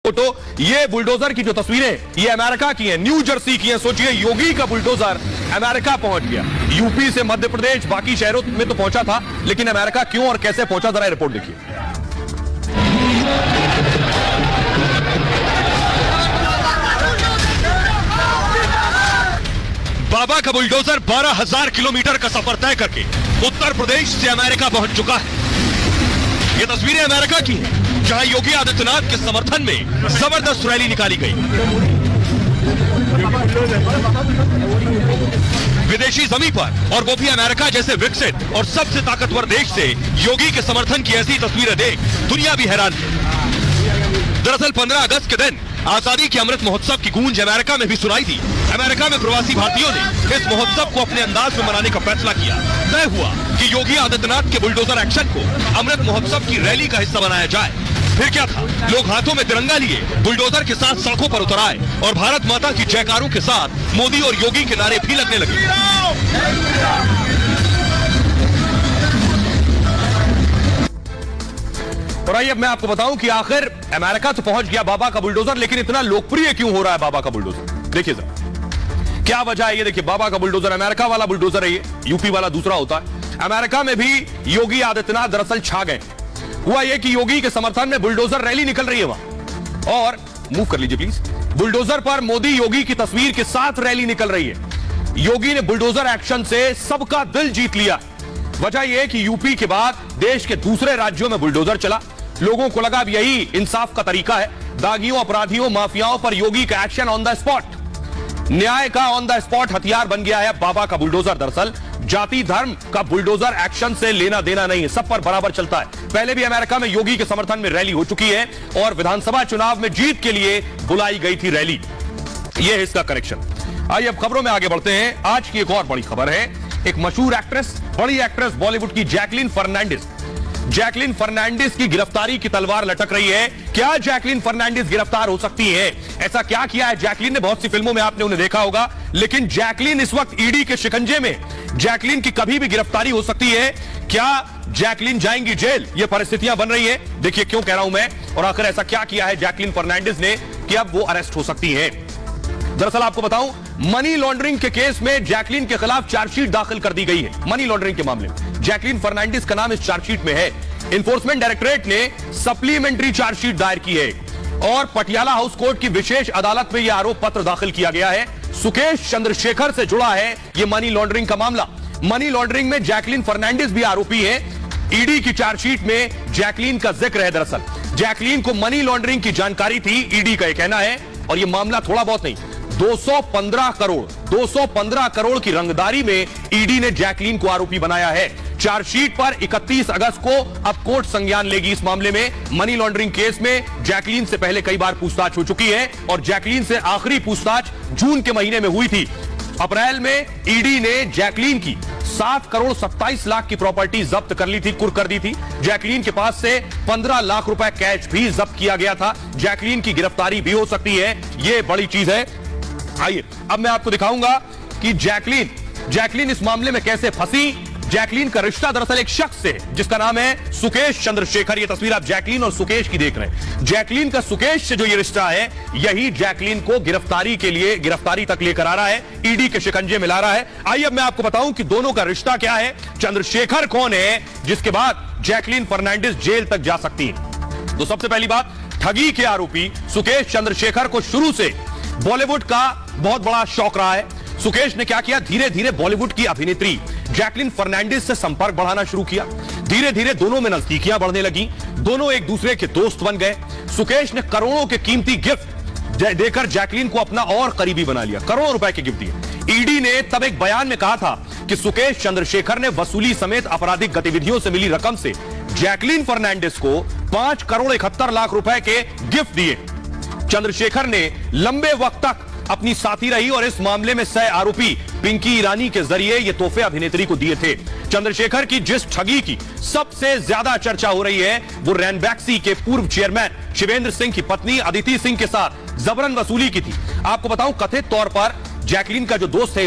Photo, ये bulldozer की जो तस्वीरें ये अमेरिका की हैं, न्यू जर्सी की हैं। सोचिए योगी का बुलडोजर अमेरिका पहुंच गया। यूपी से मध्य प्रदेश बाकी शहरों में तो पहुंचा था, लेकिन अमेरिका क्यों और कैसे पहुंचा, जरा रिपोर्ट देखिए। बाबा का बुलडोजर 12,000 किलोमीटर का सफर तय करके उत्तर प्रदेश से अमेरिका पहुंच चुका है। ये तस्वीरें अमेरिका की हैं, जहां योगी आदित्यनाथ के समर्थन में जबरदस्त रैली निकाली गई। विदेशी जमीन पर और वो भी अमेरिका जैसे विकसित और सबसे ताकतवर देश से योगी के समर्थन की ऐसी तस्वीरें देख दुनिया भी हैरान है। दरअसल 15 अगस्त के दिन आजादी के अमृत महोत्सव की गूंज अमेरिका में भी सुनाई थी। अमेरिका में प्रवासी भारतीयों ने इस महोत्सव को अपने अंदाज में मनाने का फैसला किया। तय हुआ कि योगी आदित्यनाथ के बुलडोजर एक्शन को अमृत महोत्सव की रैली का हिस्सा बनाया जाए। फिर क्या था, लोग हाथों में तिरंगा लिए बुलडोजर के साथ सड़कों पर उतर आए और भारत माता की जयकारों के साथ मोदी और योगी के नारे भी लगने लगे। और आइए अब मैं आपको बताऊं कि आखिर अमेरिका तो पहुंच गया बाबा का बुलडोजर, लेकिन इतना लोकप्रिय क्यों हो रहा है बाबा का बुलडोजर। देखिए जरा क्या वजह है। ये देखिए बाबा का बुलडोजर, अमेरिका वाला बुलडोजर है ये, यूपी वाला दूसरा होता है। अमेरिका में भी योगी आदित्यनाथ दरअसल छा गए। हुआ यह कि योगी के समर्थन में बुलडोजर रैली निकल रही है वहां, और मूव कर लीजिए प्लीज। बुलडोजर पर मोदी योगी की तस्वीर के साथ रैली निकल रही है। योगी ने बुलडोजर एक्शन से सबका दिल जीत लिया। वजह यह कि यूपी के बाद देश के दूसरे राज्यों में बुलडोजर चला। लोगों को लगा अब यही इंसाफ का तरीका है। दागियों, अपराधियों, माफियाओं पर योगी का एक्शन ऑन द स्पॉट, न्याय का ऑन द स्पॉट हथियार बन गया है बाबा का बुलडोजर। दरअसल जाति धर्म का बुलडोजर एक्शन से लेना देना नहीं है, सब पर बराबर चलता है। पहले भी अमेरिका में योगी के समर्थन में रैली हो चुकी है और विधानसभा चुनाव में जीत के लिए बुलाई गई थी रैली। यह है इसका कनेक्शन। आइए अब खबरों में आगे बढ़ते हैं। आज की एक और बड़ी खबर है। एक मशहूर एक्ट्रेस, बड़ी एक्ट्रेस बॉलीवुड की जैकलीन फर्नांडिस की गिरफ्तारी की तलवार लटक रही है। क्या जैकलीन फर्नांडिस गिरफ्तार हो सकती है? ऐसा क्या किया है जैकलीन ने? बहुत सी फिल्मों में आपने उन्हें देखा होगा, लेकिन जैकलीन इस वक्त ईडी के शिकंजे में। जैकलीन की कभी भी गिरफ्तारी हो सकती है। क्या जैकलीन जाएंगी जेल? ये परिस्थितियां बन रही है। देखिए क्यों कह रहा हूं मैं, और आखिर ऐसा क्या किया है जैकलीन फर्नांडिस ने कि अब वो अरेस्ट हो सकती है। दरअसल आपको बताऊं, मनी लॉन्ड्रिंग के केस में जैकलीन के खिलाफ चार्जशीट दाखिल कर दी गई है। मनी लॉन्ड्रिंग के मामले में जैकलीन फर्नांडिस का नाम इस चार्जशीट में है। एनफोर्समेंट डायरेक्टरेट ने सप्लीमेंट्री चार्जशीट दायर की है और पटियाला हाउस कोर्ट की विशेष अदालत में यह आरोप पत्र दाखिल किया गया है। सुकेश चंद्रशेखर से जुड़ा है यह मनी लॉन्ड्रिंग का मामला। मनी लॉन्ड्रिंग में जैकलीन फर्नांडिस भी आरोपी है। ईडी की चार्जशीट में जैकलीन का जिक्र है। दरअसल जैकलीन को मनी लॉन्ड्रिंग की जानकारी थी, ईडी का यह कहना है। और यह मामला थोड़ा बहुत नहीं, 215 करोड़ की रंगदारी में ईडी ने जैकलीन को आरोपी बनाया है। चार्जशीट पर 31 अगस्त को अब कोर्ट संज्ञान लेगी इस मामले में। मनी लॉन्ड्रिंग केस में जैकलीन से पहले कई बार पूछताछ हो चुकी है और जैकलीन से आखिरी पूछताछ जून के महीने में हुई थी। अप्रैल में ईडी ने जैकलीन की 7 करोड़ 27 लाख की प्रॉपर्टी जब्त कर ली थी, कुर्क कर दी थी। जैकलीन के पास से 15 लाख रुपए कैश भी जब्त किया गया था। जैकलीन की गिरफ्तारी भी हो सकती है, यह बड़ी चीज है। आइए अब मैं आपको दिखाऊंगा कि जैकलीन इस मामले में कैसे फंसी। जैकलीन का रिश्ता दरअसल एक शख्स से है जिसका नाम है सुकेश चंद्रशेखर। ये तस्वीर आप जैकलीन और सुकेश की देख रहे हैं। जैकलीन का सुकेश से जो ये रिश्ता है, यही जैकलीन को गिरफ्तारी तक लेकर आ रहा है, ईडी के शिकंजे में ला रहा है। आइए अब मैं आपको बताऊं कि दोनों का रिश्ता क्या है, चंद्रशेखर कौन है जिसके बाद जैकलीन फर्नांडिस जेल तक जा सकती है। तो सबसे पहली बात, ठगी के आरोपी सुकेश चंद्रशेखर को शुरू से बॉलीवुड का बहुत बड़ा शौक रहा है। सुकेश ने क्या किया, धीरे धीरे बॉलीवुड की अभिनेत्री जैकलीन फर्नांडिस से संपर्क बढ़ाना शुरू किया। धीरे धीरे दोनों में नजदीकियां बढ़ने लगी, दोनों एक दूसरे के दोस्त बन गए। सुकेश ने करोड़ों के कीमती गिफ्ट देकर जैकलीन को अपना और करीबी बना लिया, करोड़ों रुपए के गिफ्ट दिए। ईडी ने तब एक बयान में कहा था कि सुकेश चंद्रशेखर ने वसूली समेत आपराधिक गतिविधियों से मिली रकम से जैकलीन फर्नांडिस को 5 करोड़ 71 लाख रुपए के गिफ्ट दिए। चंद्रशेखर ने लंबे वक्त तक अपनी साथी रही और इस मामले में सह आरोपी पिंकी ईरानी के जरिए ये तोहफे अभिनेत्री को दिए थे। चंद्रशेखर की जिस ठगी की सबसे ज्यादा चर्चा हो रही है, वो रैनबैक्सी के पूर्व चेयरमैन शिवेंद्र सिंह की पत्नी अदिति सिंह के साथ जबरन वसूली की थी। आपको बताऊं, कथित तौर पर जैकलीन का जो दोस्त है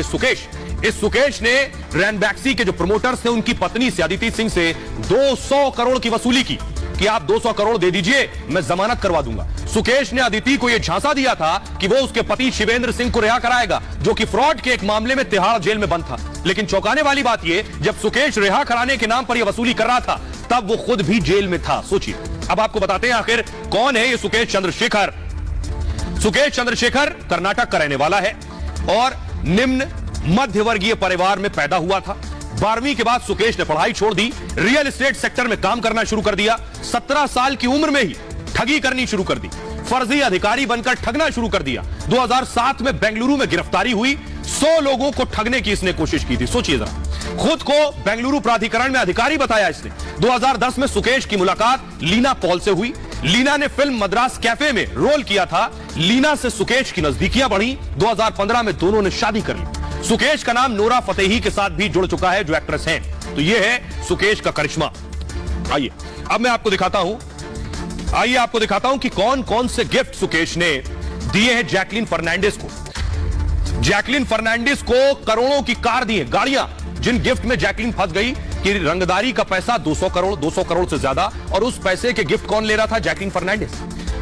इस सुकेश ने रैनबैक्सी के जो प्रमोटर्स थे उनकी पत्नी से, अदिति सिंह से 200 करोड़ की वसूली की कि आप 200 करोड़ दे दीजिए, मैं जमानत करवा दूंगा। सुकेश ने अदिति को यह झांसा दिया था कि वो उसके पति शिवेंद्र सिंह को रिहा कराएगा, जो कि फ्रॉड के एक मामले में तिहाड़ जेल में बंद था। लेकिन चौंकाने वाली बात यह, जब सुकेश रिहा कराने के नाम पर यह वसूली कर रहा था, तब वो खुद भी जेल में था। सोचिए। अब आपको बताते हैं आखिर कौन है ये सुकेश चंद्रशेखर। सुकेश चंद्रशेखर कर्नाटक का रहने वाला है और निम्न मध्यवर्गीय परिवार में पैदा हुआ था। 12वीं के बाद सुकेश ने पढ़ाई छोड़ दी, रियल एस्टेट सेक्टर में काम करना शुरू कर दिया। 17 साल की उम्र में ही ठगी करनी शुरू कर दी, फर्जी अधिकारी बनकर ठगना शुरू कर दिया। 2007 में बेंगलुरु में गिरफ्तारी हुई। 100 लोगों को ठगने की इसने कोशिश की थी। सोचिए जरा, खुद को बेंगलुरु प्राधिकरण में अधिकारी बताया इसने। 2010 में सुकेश की मुलाकात लीना पॉल से हुई। लीना ने फिल्म मद्रास कैफे में रोल किया था। लीना से सुकेश की नजदीकियां बढ़ी। 2015 में दोनों ने शादी कर ली। सुकेश का नाम नोरा फतेही के साथ भी जुड़ चुका है, जो एक्ट्रेस हैं। तो यह है सुकेश का करिश्मा। आइए अब मैं आपको दिखाता हूं कि कौन कौन से गिफ्ट सुकेश ने दिए हैं जैकलीन फर्नांडिस को। जैकलीन फर्नांडिस को करोड़ों की कार दी है, गाड़ियां, जिन गिफ्ट में जैकलीन फंस गई कि रंगदारी का पैसा 200 करोड़ से ज्यादा, और उस पैसे के गिफ्ट कौन ले रहा था? जैकलीन फर्नांडिस।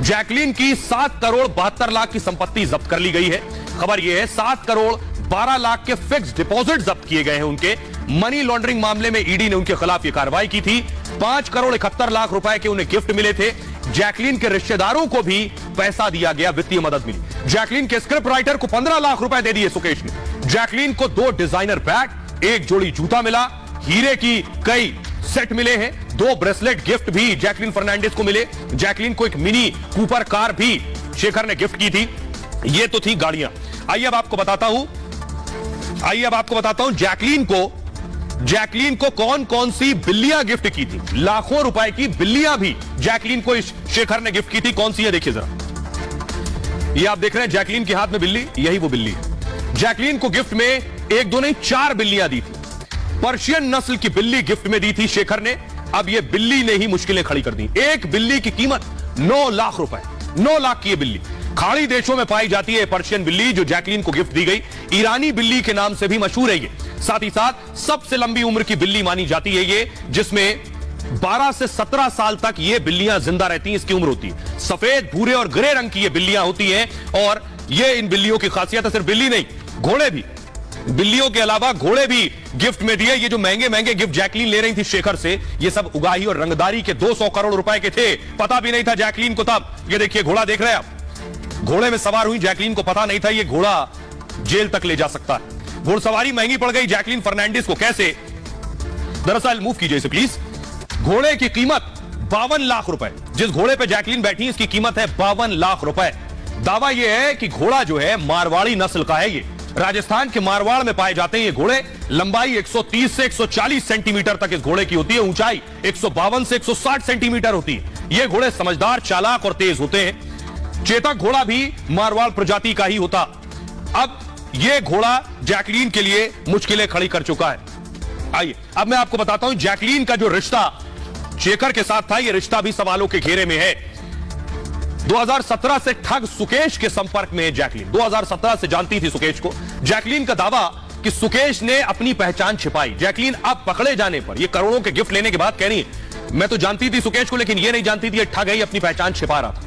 जैकलीन की 7 करोड़ 72 लाख की संपत्ति जब्त कर ली गई है। खबर यह है 7 करोड़ 12 लाख के फिक्स डिपॉजिट जब्त किए गए हैं उनके। मनी लॉन्ड्रिंग मामले में ईडी ने उनके खिलाफ यह कार्रवाई की थी। 5 करोड़ 71 लाख रुपए के उन्हें गिफ्ट मिले थे। जैकलीन के रिश्तेदारों को भी पैसा दिया गया, वित्तीय मदद मिली। जैकलीन के स्क्रिप्ट राइटर को 15 लाख रुपए दे दिए सुकेश ने। जैकलीन को 2 डिजाइनर बैग, 1 जोड़ी जूता मिला, हीरे की कई सेट मिले हैं, 2 ब्रेसलेट गिफ्ट भी जैकलीन फर्नांडिस को मिले। जैकलीन को एक मिनी कूपर कार भी शेखर ने गिफ्ट की थी। ये तो थी गाड़ियां। आइए अब आपको बताता हूं जैकलीन को कौन कौन सी बिल्लियां गिफ्ट की थी। लाखों रुपए की बिल्लियां भी जैकलीन को इस शेखर ने गिफ्ट की थी। कौन सी है देखिए जरा। ये आप देख रहे हैं जैकलीन के हाथ में बिल्ली, यही वो बिल्ली है। जैकलीन को गिफ्ट में 1 2 नहीं 4 बिल्लियां दी थी। पर्शियन नस्ल की बिल्ली गिफ्ट में दी थी शेखर ने। अब ये बिल्ली ने ही मुश्किलें खड़ी कर दी। एक बिल्ली की कीमत 9 लाख रुपए, 9 लाख की ये बिल्ली। खाड़ी देशों में पाई जाती है पर्शियन बिल्ली, जो जैकलीन को गिफ्ट दी गई। ईरानी बिल्ली के नाम से भी मशहूर है ये। साथ ही साथ सबसे लंबी उम्र की बिल्ली मानी जाती है ये, जिसमें 12 से 17 साल तक ये बिल्लियां जिंदा रहती हैं, इसकी उम्र होती है। सफेद, भूरे और ग्रे रंग की ये बिल्लियां होती हैं। और ये इन बिल्लियों की खासियत है, सिर्फ बिल्ली नहीं, घोड़े भी, बिल्लियों के अलावा घोड़े भी गिफ्ट में दिए। ये जो महंगे महंगे गिफ्ट जैकलीन ले रही थी शेखर से, ये सब उगाही और रंगदारी के 200 करोड़ रुपए के थे। पता भी नहीं था जैकलीन को तब। ये देखिए घोड़ा देख रहे हैं आप, घोड़े में सवार हुई। जैकलीन को पता नहीं था ये घोड़ा जेल तक ले जा सकता है। घोड़सवारी महंगी पड़ गई जैकलीन फर्नांडिस को। कैसे? दरअसल मूव कीजिए इसे प्लीज। घोड़े की कीमत 52 लाख रुपए। जिस घोड़े पे जैकलीन बैठी इसकी कीमत है 52 लाख रुपए। दावा यह है कि घोड़ा जो है मारवाड़ी नस्ल का है। ये राजस्थान के मारवाड़ में पाए जाते हैं ये घोड़े। लंबाई 130 से 140 सेंटीमीटर तक इस घोड़े की होती है। ऊंचाई 152 से 160 सेंटीमीटर होती है। ये घोड़े समझदार, चालाक और तेज होते हैं। चेतक घोड़ा भी मारवाड़ प्रजाति का ही होता। अब यह घोड़ा जैकलीन के लिए मुश्किलें खड़ी कर चुका है। आइए अब मैं आपको बताता हूं जैकलीन का जो रिश्ता शेखर के साथ था, यह रिश्ता भी सवालों के घेरे में है। 2017 से ठग सुकेश के संपर्क में है जैकलीन। 2017 से जानती थी सुकेश को। जैकलीन का दावा कि सुकेश ने अपनी पहचान छिपाई। जैकलीन अब पकड़े जाने पर, यह करोड़ों के गिफ्ट लेने के बाद कह रही है मैं तो जानती थी सुकेश को, लेकिन यह नहीं जानती थी ये ठग है, अपनी पहचान छिपा रहा था।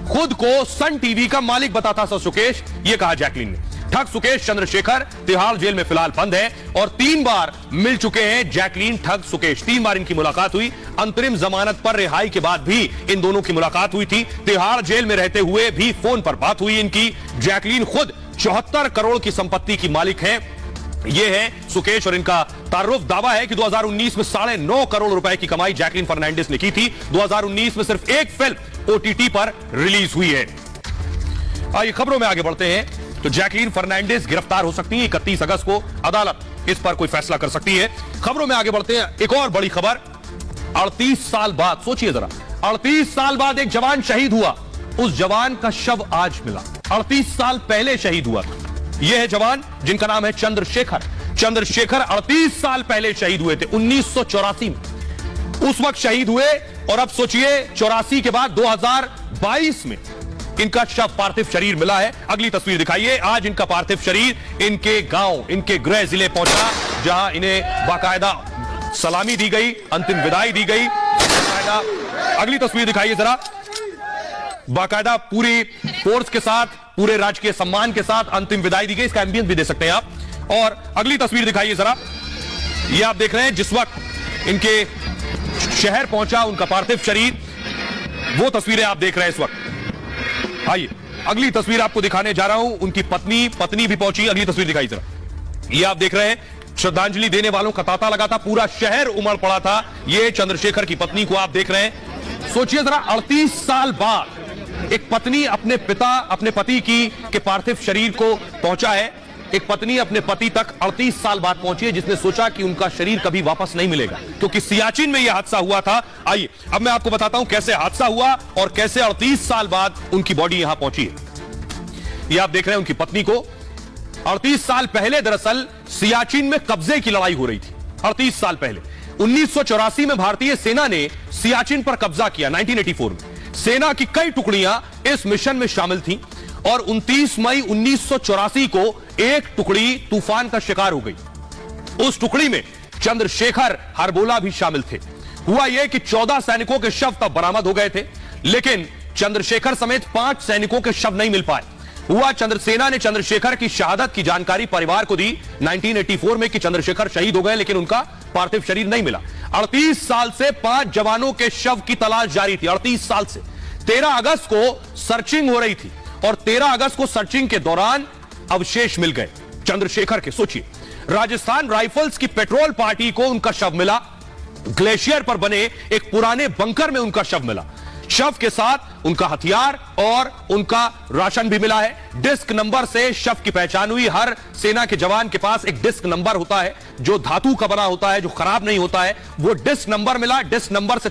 खुद को सन टीवी का मालिक बताता था सुकेश, यह कहा जैकलीन ने। ठग सुकेश चंद्रशेखर तिहाड़ जेल में फिलहाल बंद है और 3 बार मिल चुके हैं जैकलीन ठग सुकेश। 3 बार इनकी मुलाकात हुई। अंतरिम जमानत पर रिहाई के बाद भी इन दोनों की मुलाकात हुई थी। तिहाड़ जेल में रहते हुए भी फोन पर बात हुई इनकी। जैकलीन खुद 74 करोड़ की संपत्ति की मालिक है। यह है सुकेश और इनका तारुफ। दावा है कि 2019 में 9.5 करोड़ रुपए की कमाई जैकलीन फर्नांडिस ने की थी। 2019 में सिर्फ एक फिल्म ओटीटी पर रिलीज हुई है। आइए खबरों में आगे बढ़ते हैं। तो जैकलीन फर्नांडिस गिरफ्तार हो सकती है 31 अगस्त को। अदालत इस पर कोई फैसला कर सकती है। खबरों में आगे बढ़ते हैं। एक और बड़ी खबर, 38 साल बाद, सोचिए जरा, 38 साल बाद एक जवान शहीद हुआ। उस जवान का शव आज मिला। 38 साल पहले शहीद हुआ था। यह है जवान जिनका नाम है चंद्रशेखर। चंद्रशेखर 38 साल पहले शहीद हुए थे, 1984 में उस वक्त शहीद हुए। और अब सोचिए 84 के बाद 2022 में इनका शव, पार्थिव शरीर मिला है। अगली तस्वीर दिखाइए। आज इनका पार्थिव शरीर इनके गांव, इनके गृह जिले पहुंचा, जहां इन्हें बाकायदा सलामी दी गई, अंतिम विदाई दी गई। अगली तस्वीर दिखाइए जरा। बाकायदा पूरी फोर्स के साथ, पूरे राजकीय सम्मान के साथ अंतिम विदाई दी गई। इसका एम्बियंस भी दे सकते हैं आप। और अगली तस्वीर दिखाइए जरा। ये आप देख रहे हैं जिस वक्त इनके शहर पहुंचा उनका पार्थिव शरीर, वो तस्वीरें आप देख रहे हैं इस वक्त। आइए अगली तस्वीर आपको दिखाने जा रहा हूं। उनकी पत्नी भी पहुंची। अगली तस्वीर दिखाई जरा। ये आप देख रहे हैं श्रद्धांजलि देने वालों का तांता लगा था, पूरा शहर उमड़ पड़ा था। ये चंद्रशेखर की पत्नी को आप देख रहे हैं। सोचिए जरा, 38 साल बाद एक पत्नी अपने पति के पार्थिव शरीर को पहुंचा है। एक पत्नी अपने पति तक 38 साल बाद पहुंची है, जिसने सोचा कि उनका शरीर कभी वापस नहीं मिलेगा, क्योंकि सियाचिन में यह हादसा हुआ था। आइए अब मैं आपको बताता हूं कैसे हादसा हुआ और कैसे 38 साल बाद उनकी बॉडी यहां पहुंची है। यह आप देख रहे हैं उनकी पत्नी को। 38 साल पहले दरअसल सियाचिन में कब्जे की लड़ाई हो रही थी। 38 साल पहले 1984 में भारतीय सेना ने सियाचिन पर कब्जा किया। 1984 में सेना की कई टुकड़ियां इस मिशन में शामिल थीं और 29 मई 1984 को एक टुकड़ी तूफान का शिकार हो गई। उस टुकड़ी में चंद्रशेखर हरबोला भी शामिल थे। हुआ यह कि 14 सैनिकों के शव तब बरामद हो गए थे, लेकिन चंद्रशेखर समेत 5 सैनिकों के शव नहीं मिल पाए। हुआ सेना ने चंद्रशेखर की शहादत की जानकारी परिवार को दी 1984 में कि चंद्रशेखर शहीद हो गए, लेकिन उनका पार्थिव शरीर नहीं मिला। 38 साल से 5 जवानों के शव की तलाश जारी थी। 38 साल से 13 अगस्त को सर्चिंग हो रही थी और 13 अगस्त को सर्चिंग के दौरान अवशेष मिल गए चंद्रशेखर के। सोचिए, राजस्थान राइफल्स की पेट्रोल पार्टी को उनका शव मिला। ग्लेशियर पर बने एक पुराने बंकर में उनका शव मिला। शव के साथ उनका हथियार और उनका राशन भी मिला है। डिस्क नंबर से शव की पहचान हुई। हर सेना के जवान के पास एक डिस्क नंबर होता है जो धातु का बना होता है, जो खराब नहीं होता है। वो डिस्क नंबर मिला। डिस्क नंबर से